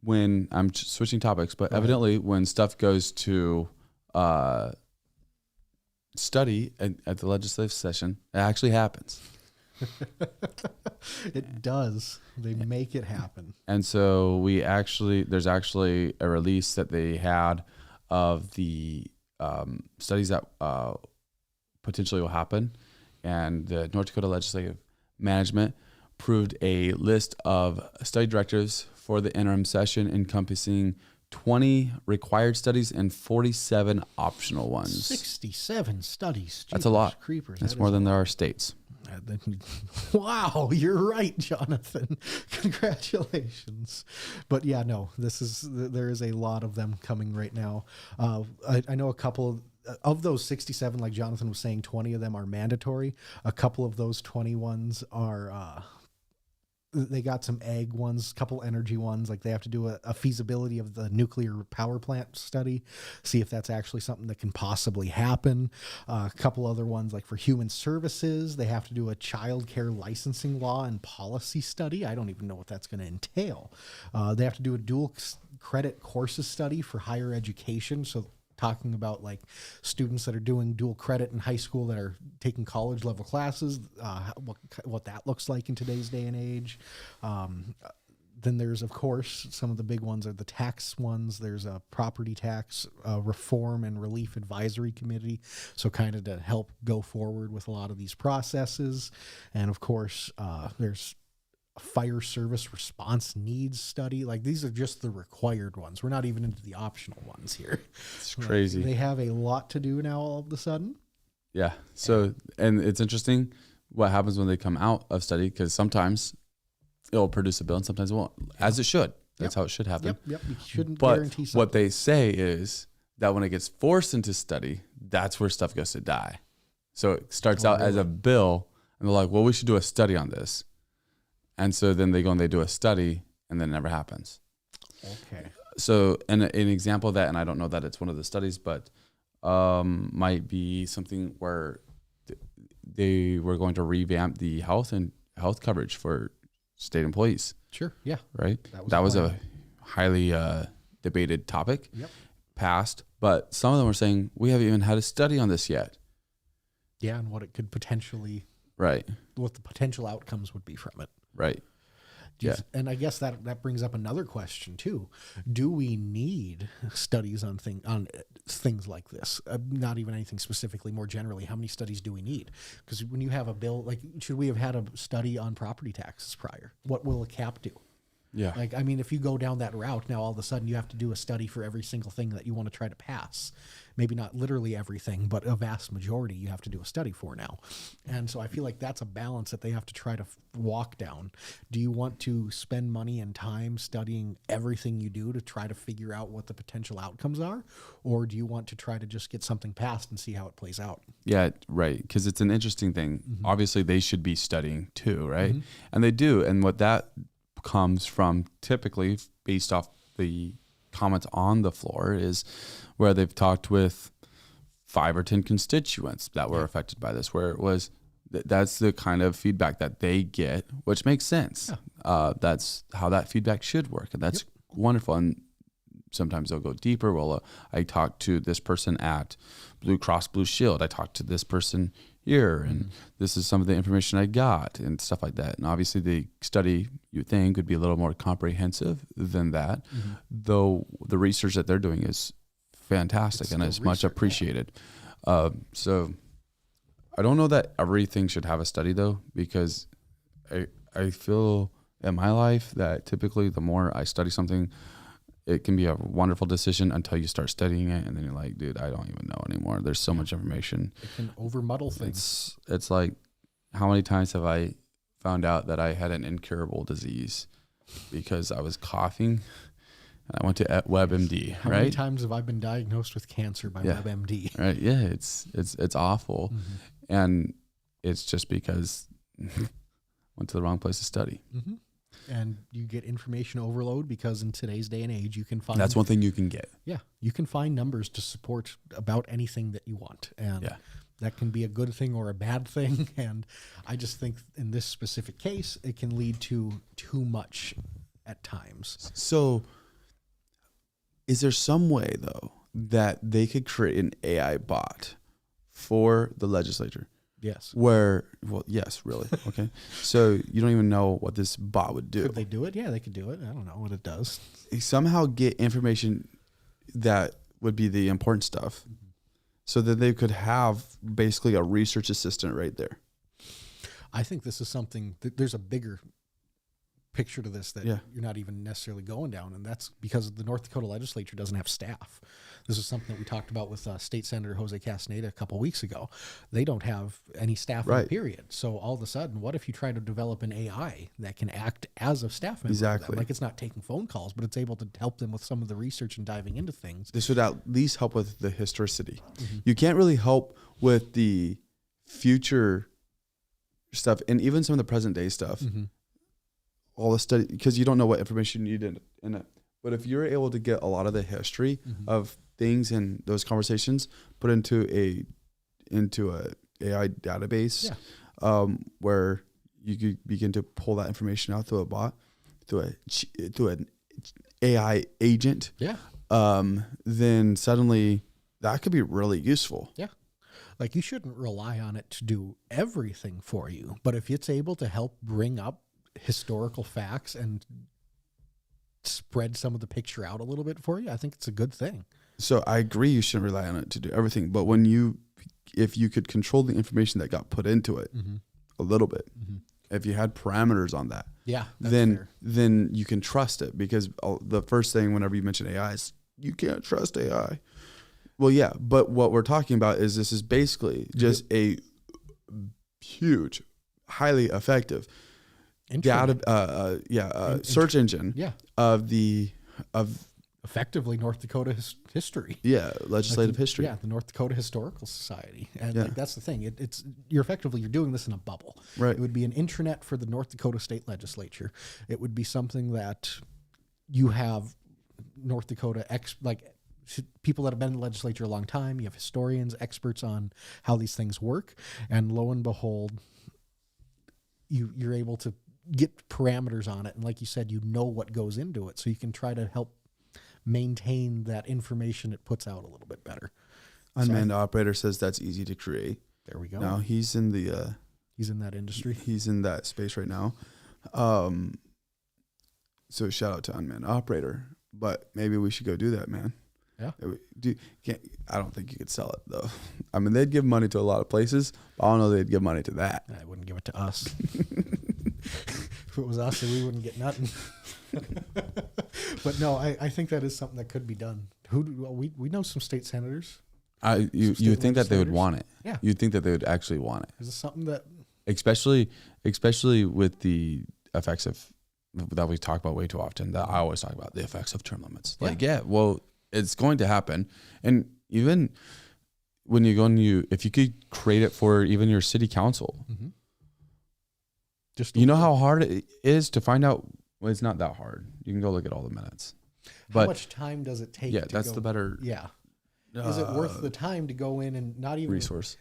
when I'm switching topics, but evidently when stuff goes to study at the legislative session, it actually happens. It does. They make it happen. And so there's actually a release that they had of the studies that potentially will happen. And the North Dakota Legislative Management approved a list of study directives for the interim session encompassing 20 required studies and 47 optional ones. 67 studies. That's a lot. Creepers. That's more than there are states. Wow, you're right, Jonathan. Congratulations. But yeah, no, there is a lot of them coming right now. I know a couple of those 67, like Jonathan was saying, 20 of them are mandatory. A couple of those 20 ones are, they got some ag ones, couple energy ones, like they have to do a feasibility of the nuclear power plant study, see if that's actually something that can possibly happen. A couple other ones, like for human services, they have to do a child care licensing law and policy study. I don't even know what that's going to entail. They have to do a dual credit courses study for higher education. So talking about like students that are doing dual credit in high school that are taking college level classes, what that looks like in today's day and age. Then there's, of course, some of the big ones are the tax ones. There's a property tax reform and relief advisory committee. So kind of to help go forward with a lot of these processes. And of course, there's a fire service response needs study. Like these are just the required ones. We're not even into the optional ones here. It's crazy. They have a lot to do now all of a sudden. Yeah. So, and it's interesting what happens when they come out of study, because sometimes it'll produce a bill and sometimes it won't, as it should. That's how it should happen. Yep. You shouldn't But guarantee something. what they say is that when it gets forced into study, that's where stuff goes to die. So it starts out as a bill, and they're like, well, we should do a study on this. And so then they go and they do a study, and then it never happens. Okay. So an example of that, and I don't know that it's one of the studies, but might be something where they were going to revamp the health coverage for state employees. Sure. Yeah. Right. That was a highly debated topic. Yep. Passed, but some of them were saying we haven't even had a study on this yet. Yeah, and what it could potentially, Right. what the potential outcomes would be from it. Right. Yeah. And I guess that brings up another question too. Do we need studies on things like this? Not even anything specifically, more generally, how many studies do we need? Because when you have a bill, like, should we have had a study on property taxes prior? What will a cap do? Yeah. Like, I mean, if you go down that route, now all of a sudden you have to do a study for every single thing that you want to try to pass. Maybe not literally everything, but a vast majority you have to do a study for now. And so I feel like that's a balance that they have to try to walk down. Do you want to spend money and time studying everything you do to try to figure out what the potential outcomes are? Or do you want to try to just get something passed and see how it plays out? Yeah, right. Because it's an interesting thing. Mm-hmm. Obviously, they should be studying too, right? Mm-hmm. And they do. And what that comes from, typically based off the comments on the floor, is where they've talked with 5 or 10 constituents that were affected by this, where it was that's the kind of feedback that they get, which makes sense. Yeah. That's how that feedback should work, and that's wonderful. And sometimes they'll go deeper. Well, I talked to this person at Blue Cross Blue Shield. I talked to this person here, and this is some of the information I got and stuff like that. And obviously the study, you think, would be a little more comprehensive than that, though the research that they're doing is fantastic and is much appreciated. Yeah. So I don't know that everything should have a study, though, because I feel in my life that typically the more I study something, it can be a wonderful decision until you start studying it, and then you're like, dude, I don't even know anymore. There's so much information. It can overmuddle things. It's like, how many times have I found out that I had an incurable disease because I was coughing, and I went to WebMD, How many times have I been diagnosed with cancer by WebMD? Right. Yeah, it's awful, and it's just because went to the wrong place to study. Mm-hmm. And you get information overload because in today's day and age, you can find... That's one thing you can get. Yeah. You can find numbers to support about anything that you want. And that can be a good thing or a bad thing. And I just think in this specific case, it can lead to too much at times. So is there some way, though, that they could create an AI bot for the legislature? Yes. Yes, really. Okay. So you don't even know what this bot would do. Could they do it? Yeah, they could do it. I don't know what it does. Somehow get information that would be the important stuff, so that they could have basically a research assistant right there. I think this is something there's a bigger picture to this that you're not even necessarily going down, and that's because the North Dakota legislature doesn't have staff. This is something that we talked about with State Senator Jose Castaneda a couple of weeks ago. They don't have any staff, period. So all of a sudden, what if you try to develop an AI that can act as a staff member? Exactly. Like, it's not taking phone calls, but it's able to help them with some of the research and diving into things. This would at least help with the historicity. You can't really help with the future stuff, and even some of the present day stuff. All the study, because you don't know what information you need in it. But if you're able to get a lot of the history of things and those conversations put into a AI database, where you could begin to pull that information out through a bot, through an AI agent, then suddenly that could be really useful. Yeah. Like, you shouldn't rely on it to do everything for you, but if it's able to help bring up historical facts and spread some of the picture out a little bit for you, I think it's a good thing. So I agree you shouldn't rely on it to do everything, but if you could control the information that got put into it a little bit, if you had parameters on that, then you can trust it, because the first thing whenever you mention AI is you can't trust AI. Well, yeah, but what we're talking about is this is basically just a huge, highly effective search engine of effectively North Dakota history. Yeah, legislative history. Yeah, the North Dakota Historical Society. And like, that's the thing. You're doing this in a bubble. Right. It would be an intranet for the North Dakota State Legislature. It would be something that you have North Dakota people that have been in the legislature a long time. You have historians, experts on how these things work, and lo and behold, you're able to get parameters on it, and like you said, you know what goes into it, so you can try to help maintain that information it puts out a little bit better. Unmanned operator says that's easy to create. There we go. Now he's in that industry. He's in that space right now. So shout out to unmanned operator, but maybe we should go do that, man. Yeah. I don't think you could sell it though. I mean, they'd give money to a lot of places, but I don't know they'd give money to that. I wouldn't give it to us. If it was us, we wouldn't get nothing. But no, I think that is something that could be done. We know some state senators. You would think that they would want it. Yeah. You'd think that they would actually want it. Is this something that, especially with the effects of that we talk about way too often, that I always talk about, the effects of term limits. Well, it's going to happen. And even when you go and if you could create it for even your city council, just you know how hard it is to find out. Well, it's not that hard. You can go look at all the minutes. How much time does it take? Yeah, that's the better. Yeah. Is it worth the time to go in and not even resource?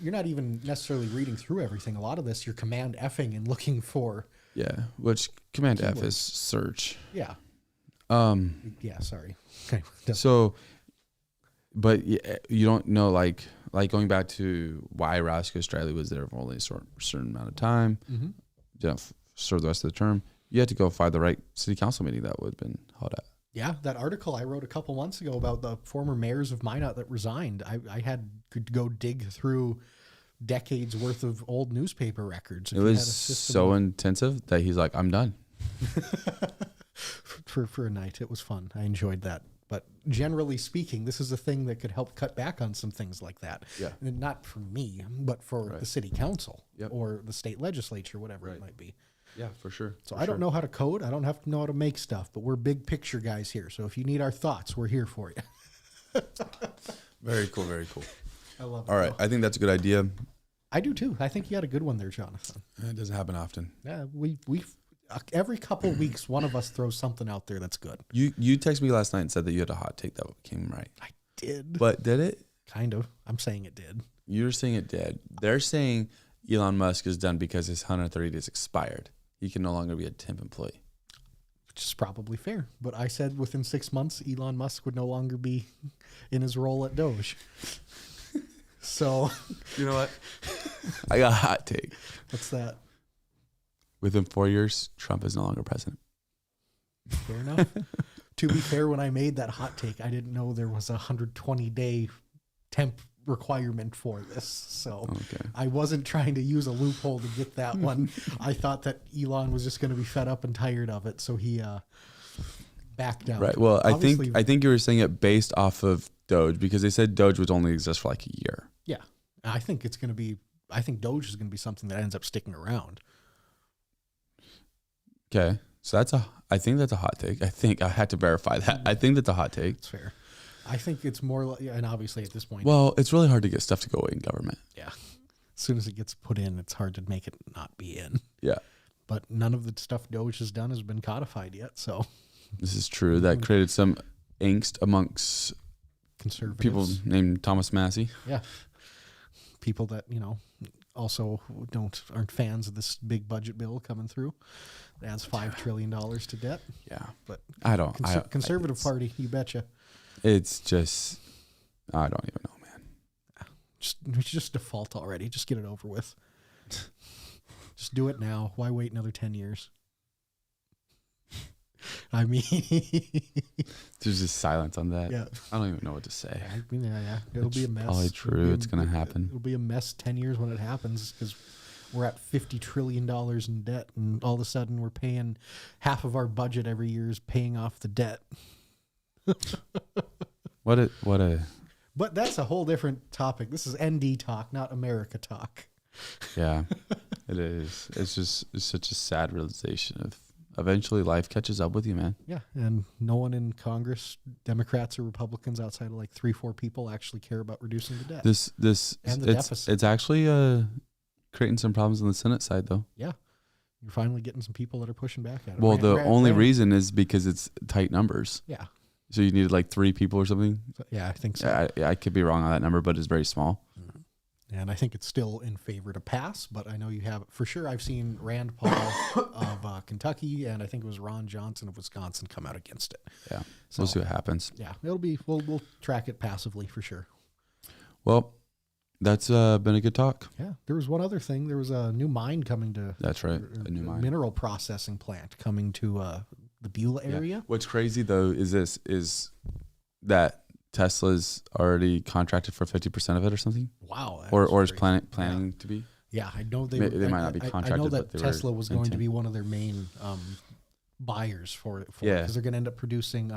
You're not even necessarily reading through everything. A lot of this, you're command Fing and looking for. Yeah, which command keywords. F is search. Yeah. Yeah. Sorry. So, but you don't know, like going back to why Rascal Striley was there for only a certain amount of time, didn't serve the rest of the term. You had to go find the right city council meeting that would have been held at. Yeah, that article I wrote a couple months ago about the former mayors of Minot that resigned, I could go dig through decades worth of old newspaper records. It was so intensive that he's like, I'm done. For a night. It was fun. I enjoyed that. But generally speaking, this is a thing that could help cut back on some things like that. Yeah. And not for me, but for the city council or the state legislature, whatever it might be. Yeah, for sure. So I don't know how to code. I don't have to know how to make stuff, but we're big picture guys here. So if you need our thoughts, we're here for you. Very cool. Very cool. I love it. All right. I think that's a good idea. I do too. I think you had a good one there, Jonathan. It doesn't happen often. Yeah, we every couple weeks, one of us throws something out there that's good. You texted me last night and said that you had a hot take that came right. I did. But did it? Kind of. I'm saying it did. You're saying it did. They're saying Elon Musk is done because his 130 days expired. He can no longer be a temp employee. Which is probably fair. But I said within 6 months, Elon Musk would no longer be in his role at Doge. So. You know what? I got a hot take. What's that? Within 4 years, Trump is no longer president. Fair enough. To be fair, when I made that hot take, I didn't know there was a 120-day temp requirement for this. So I wasn't trying to use a loophole to get that one. I thought that Elon was just going to be fed up and tired of it. So he backed out. Right. Well, I think you were saying it based off of Doge, because they said Doge would only exist for like a year. Yeah. I think Doge is going to be something that ends up sticking around. Okay. So I think that's a hot take. I had to verify that. I think that's a hot take. It's fair. I think it's more, and obviously at this point. Well, it's really hard to get stuff to go in government. Yeah. As soon as it gets put in, it's hard to make it not be in. Yeah. But none of the stuff Doge has done has been codified yet. So this is true. That created some angst amongst conservatives. People named Thomas Massey. Yeah. People that, also aren't fans of this big budget bill coming through. It adds $5 trillion to debt. Yeah. But I don't. Conservative Party, you betcha. It's just, I don't even know, man. We should just default already. Just get it over with. Just do it now. Why wait another 10 years? I mean, there's just silence on that. Yeah. I don't even know what to say. Yeah. It'll be a mess. Probably true. It's going to happen. It'll be a mess 10 years when it happens because we're at $50 trillion in debt, and all of a sudden we're paying half of our budget every year is paying off the debt. What a. But that's a whole different topic. This is ND talk, not America talk. Yeah, it is. It's such a sad realization of eventually life catches up with you, man. Yeah, and no one in Congress, Democrats or Republicans, outside of like 3-4 people, actually care about reducing the debt. This and the it's deficit. it's actually creating some problems on the Senate side, though. Yeah, you're finally getting some people that are pushing back at it. Well, the only reason is because it's tight numbers. Yeah. So you needed like 3 people or something. Yeah, I think so. Yeah, I could be wrong on that number, but it's very small. And I think it's still in favor to pass, but I know you have for sure. I've seen Rand Paul of Kentucky, and I think it was Ron Johnson of Wisconsin come out against it. Yeah, So we'll see what happens. Yeah, it'll be. We'll track it passively for sure. Well, that's been a good talk. Yeah, there was one other thing. There was a new mine coming to. That's right, a new mine. Mineral processing plant coming to the Beulah area. Yeah. What's crazy though is that Tesla's already contracted for 50% of it or something. Wow. Or is planning to be. Yeah, I know they might not be contracted. I know but that Tesla was going to be one of their main buyers for it. Because they're going to end up producing.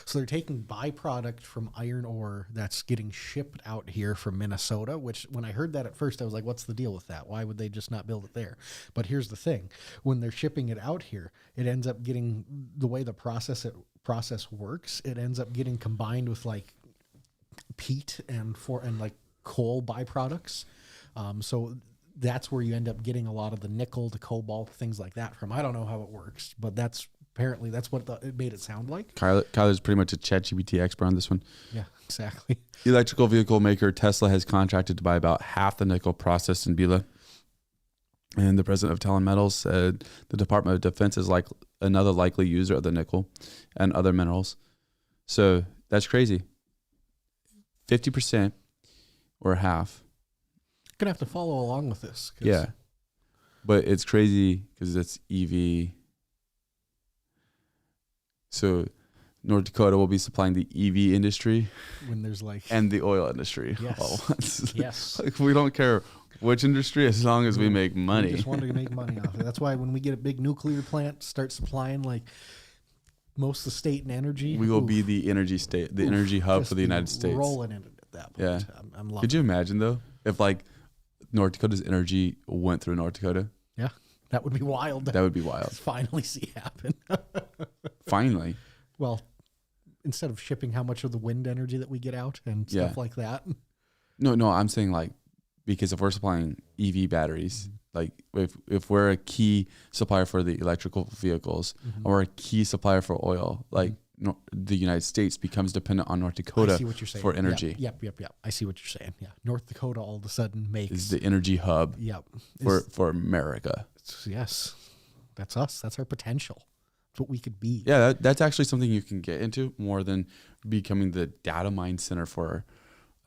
So they're taking byproduct from iron ore that's getting shipped out here from Minnesota. Which when I heard that at first, I was like, "What's the deal with that? Why would they just not build it there?" But here's the thing: when they're shipping it out here, it ends up getting the way the process works. It ends up getting combined with like peat and like coal byproducts. So that's where you end up getting a lot of the nickel, the cobalt, things like that from. I don't know how it works, but that's what it made it sound like. Kyler's pretty much a ChatGPT expert on this one. Yeah, exactly. Electrical vehicle maker Tesla has contracted to buy about half the nickel processed in Beulah. And the president of Talon Metals said the Department of Defense is like another likely user of the nickel and other minerals. So that's crazy. 50% or half. Gonna have to follow along with this. Yeah, but it's crazy because it's EV. So North Dakota will be supplying the EV industry when there's like and the oil industry. Yes. All at once. Yes. Like we don't care which industry as long as we make money. We just want to make money off it. That's why when we get a big nuclear plant, start supplying like most of the state and energy, we will be the energy state, the energy hub for the United States. Rolling in it at that point. Yeah. I'm loving Could you imagine though if like North Dakota's energy went through North Dakota? Yeah, that would be wild. That would be wild. Finally see happen. Finally. Well, instead of shipping how much of the wind energy that we get out and stuff like that. No, I'm saying like because if we're supplying EV batteries, like if we're a key supplier for the electrical vehicles, or a key supplier for oil, like the United States becomes dependent on North Dakota for energy. Yep. I see what you're saying. Yeah, North Dakota all of a sudden makes is the energy hub. Yep. For America. Yes, that's us. That's our potential. That's what we could be. Yeah, that's actually something you can get into more than becoming the data mine center for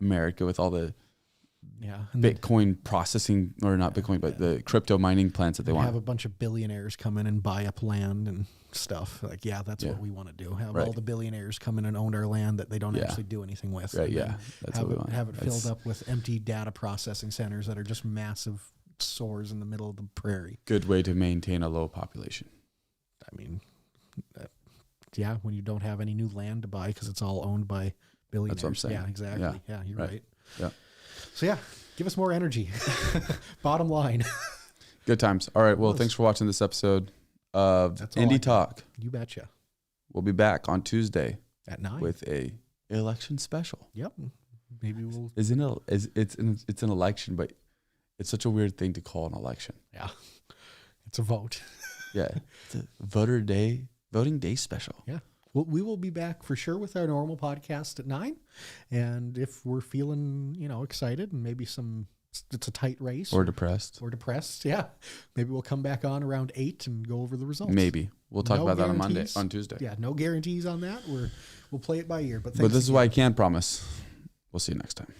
America with all the Bitcoin processing, or not Bitcoin, but the crypto mining plants that they want. Have a bunch of billionaires come in and buy up land and stuff. Like, that's what we want to do. Have all the billionaires come in and own our land that they don't actually do anything with. Right, that's what we want. Have it filled up with empty data processing centers that are just massive sores in the middle of the prairie. Good way to maintain a low population. I mean, when you don't have any new land to buy because it's all owned by billionaires. That's what I'm saying. Yeah, exactly. Yeah, you're right. Yeah. So give us more energy. Bottom line. Good times. All right. Well, thanks for watching this episode of Indie Talk. You betcha. We'll be back on Tuesday at 9 with a election special. Yep. Maybe we'll. It's an election, but it's such a weird thing to call an election. Yeah. It's a vote. Yeah. It's a voting day special. Yeah. Well, we will be back for sure with our normal podcast at 9. And if we're feeling, excited and maybe it's a tight race. Or depressed. Yeah. Maybe we'll come back on around 8 and go over the results. Maybe. We'll talk about that on Tuesday. Yeah. No guarantees on that. We'll play it by ear. But this is what I can promise. We'll see you next time.